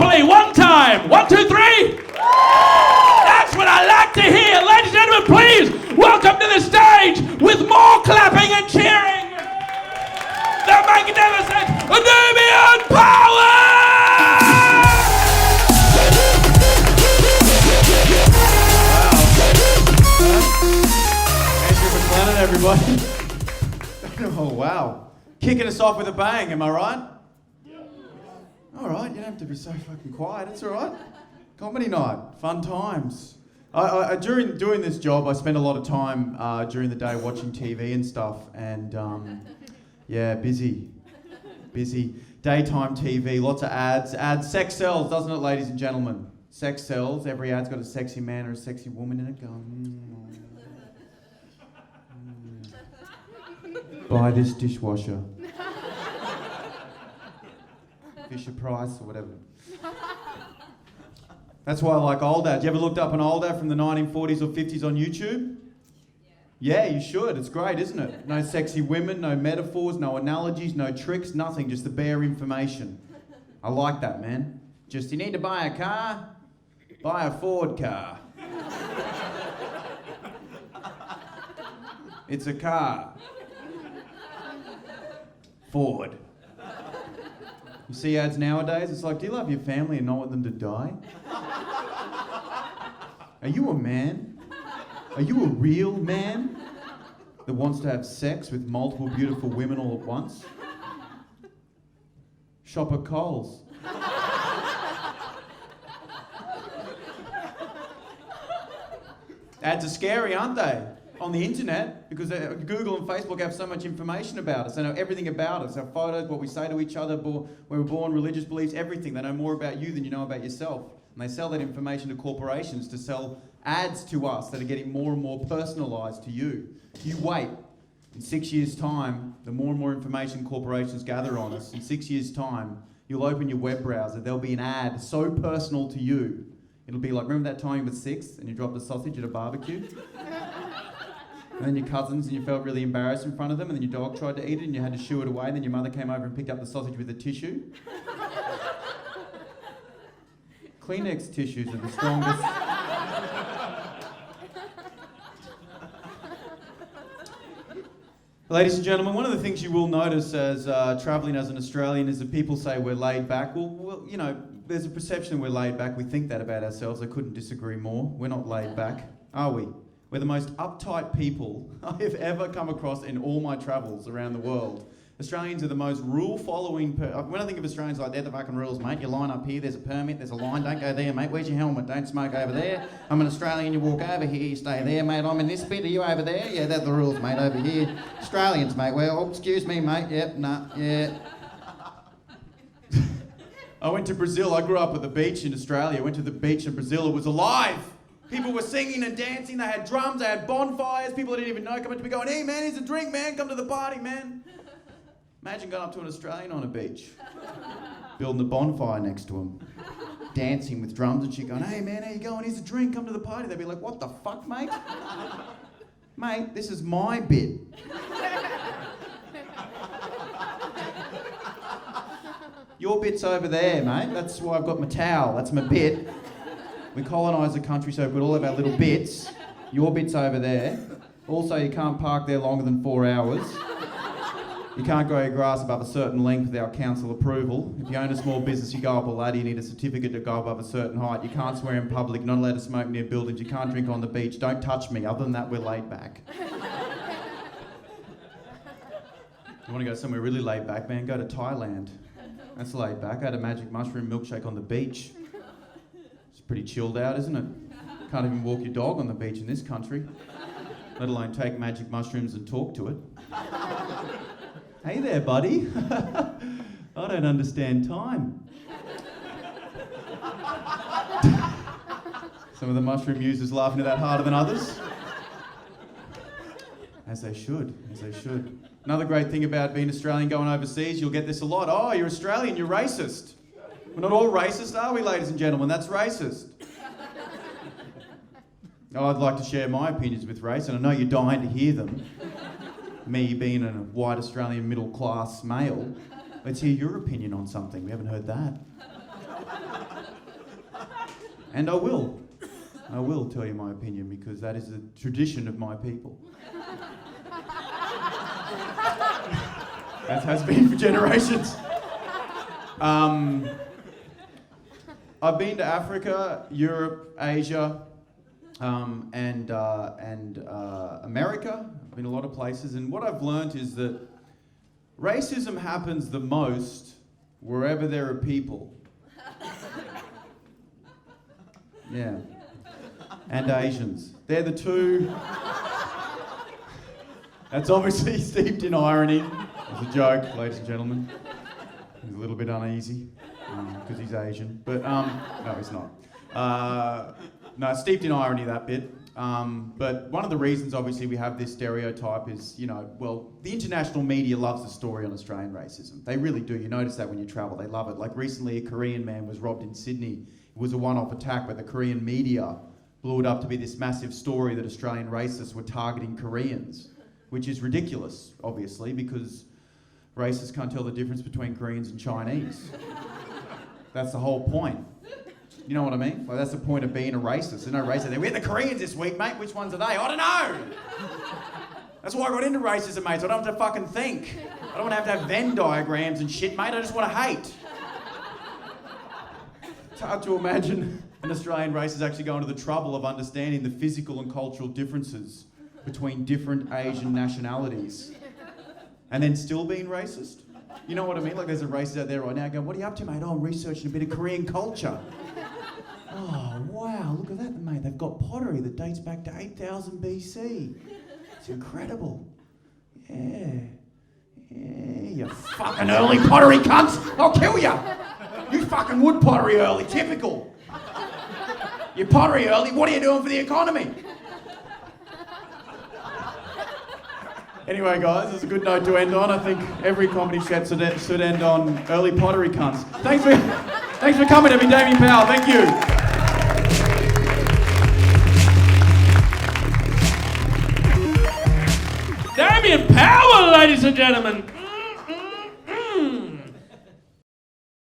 properly one time. 1, 2, 3. That's what I like to hear. Ladies and gentlemen, please welcome to the stage with more clapping and cheering, the magnificent Damien Power! Everybody. Oh, wow. Kicking us off with a bang, am I right? Yeah. All right, you don't have to be so fucking quiet, it's all right. Comedy night, fun times. During doing this job, I spend a lot of time during the day watching TV and stuff, and yeah, busy. Daytime TV, lots of ads. Sex sells, doesn't it, ladies and gentlemen? Sex sells. Every ad's got a sexy man or a sexy woman in it going, buy this dishwasher. Fisher Price or whatever. That's why I like old ads. You ever looked up an old ad from the 1940s or 50s on YouTube? Yeah, you should. It's great, isn't it? No sexy women, no metaphors, no analogies, no tricks, nothing. Just the bare information. I like that, man. Just, you need to buy a car? Buy a Ford car. It's a car. Ford. You see ads nowadays, it's like, do you love your family and not want them to die? Are you a man? Are you a real man that wants to have sex with multiple beautiful women all at once? Shop at Coles. Ads are scary, aren't they? On the internet, because Google and Facebook have so much information about us. They know everything about us, our photos, what we say to each other, where we're born, religious beliefs, everything. They know more about you than you know about yourself. And they sell that information to corporations to sell ads to us that are getting more and more personalised to you. You wait. In 6 years' time, the more and more information corporations gather on us, in 6 years' time, you'll open your web browser, there'll be an ad so personal to you. It'll be like, remember that time you were 6 and you dropped a sausage at a barbecue? And then your cousins and you felt really embarrassed in front of them, and then your dog tried to eat it and you had to shoo it away, and then your mother came over and picked up the sausage with a tissue. Kleenex tissues are the strongest. Ladies and gentlemen, one of the things you will notice as travelling as an Australian is that people say we're laid back. Well, you know, there's a perception we're laid back. We think that about ourselves. I couldn't disagree more. We're not laid back, are we? We're the most uptight people I've ever come across in all my travels around the world. Australians are the most rule-following... When I think of Australians, like, they're the fucking rules, mate. You line up here, there's a permit, there's a line, don't go there, mate. Where's your helmet? Don't smoke over there. I'm an Australian, you walk over here, you stay there, mate. I'm in this bit, are you over there? Yeah, they're the rules, mate, over here. Australians, mate. Well, oh, excuse me, mate. Yep, nah, yeah. I went to Brazil. I grew up at the beach in Australia. I went to the beach in Brazil. It was alive. People were singing and dancing, they had drums, they had bonfires, people I didn't even know come up to me going, hey man, here's a drink, man, come to the party, man. Imagine going up to an Australian on a beach, building a bonfire next to him, dancing with drums and shit going, hey man, how you going, here's a drink, come to the party. They'd be like, what the fuck, mate? Mate, this is my bit. Your bit's over there, mate. That's why I've got my towel, that's my bit. We colonised the country, so we've got all of our little bits. Your bit's over there. Also, you can't park there longer than 4 hours. You can't grow your grass above a certain length without council approval. If you own a small business, you go up a ladder, you need a certificate to go above a certain height. You can't swear in public, you're not allowed to smoke near buildings, you can't drink on the beach. Don't touch me. Other than that, we're laid back. You want to go somewhere really laid back, man? Go to Thailand. That's laid back. I had a magic mushroom milkshake on the beach. Pretty chilled out, isn't it? Can't even walk your dog on the beach in this country, let alone take magic mushrooms and talk to it. Hey there, buddy. I don't understand time. Some of the mushroom users laughing at that harder than others. As they should, as they should. Another great thing about being Australian going overseas, you'll get this a lot. Oh, you're Australian, you're racist. We're not all racist, are we, ladies and gentlemen? That's racist. I'd like to share my opinions with race, and I know you're dying to hear them. Me being a white Australian middle-class male. Let's hear your opinion on something. We haven't heard that. And I will. I will tell you my opinion because that is the tradition of my people. That has been for generations. I've been to Africa, Europe, Asia, and America. I've been a lot of places, and what I've learned is that racism happens the most wherever there are people. Yeah. And Asians. They're the two. That's obviously steeped in irony. It's a joke, ladies and gentlemen. He's a little bit uneasy because he's Asian, but no, he's not. No, steeped in irony, that bit. But one of the reasons, obviously, we have this stereotype is, well, the international media loves the story on Australian racism. They really do. You notice that when you travel, they love it. Like recently, a Korean man was robbed in Sydney. It was a one-off attack, but the Korean media blew it up to be this massive story that Australian racists were targeting Koreans, which is ridiculous, obviously, because racists can't tell the difference between Koreans and Chinese. That's the whole point. You know what I mean? Like, that's the point of being a racist. There's no racism. We had the Koreans this week, mate. Which ones are they? I don't know. That's why I got into racism, mate, so I don't have to fucking think. I don't want to have Venn diagrams and shit, mate. I just want to hate. It's hard to imagine an Australian racist actually going to the trouble of understanding the physical and cultural differences between different Asian nationalities and then still being racist. You know what I mean? Like there's a racist out there right now going, what are you up to, mate? Oh, I'm researching a bit of Korean culture. Oh, wow, look at that, mate. They've got pottery that dates back to 8,000 BC. It's incredible. Yeah, you fucking early pottery cunts. I'll kill you. You fucking wood pottery early, typical. You pottery early, what are you doing for the economy? Anyway, guys, it's a good note to end on. I think every comedy set should end on early pottery cunts. Thanks for coming to me, Damien Powell. Thank you. Damien Powell, ladies and gentlemen.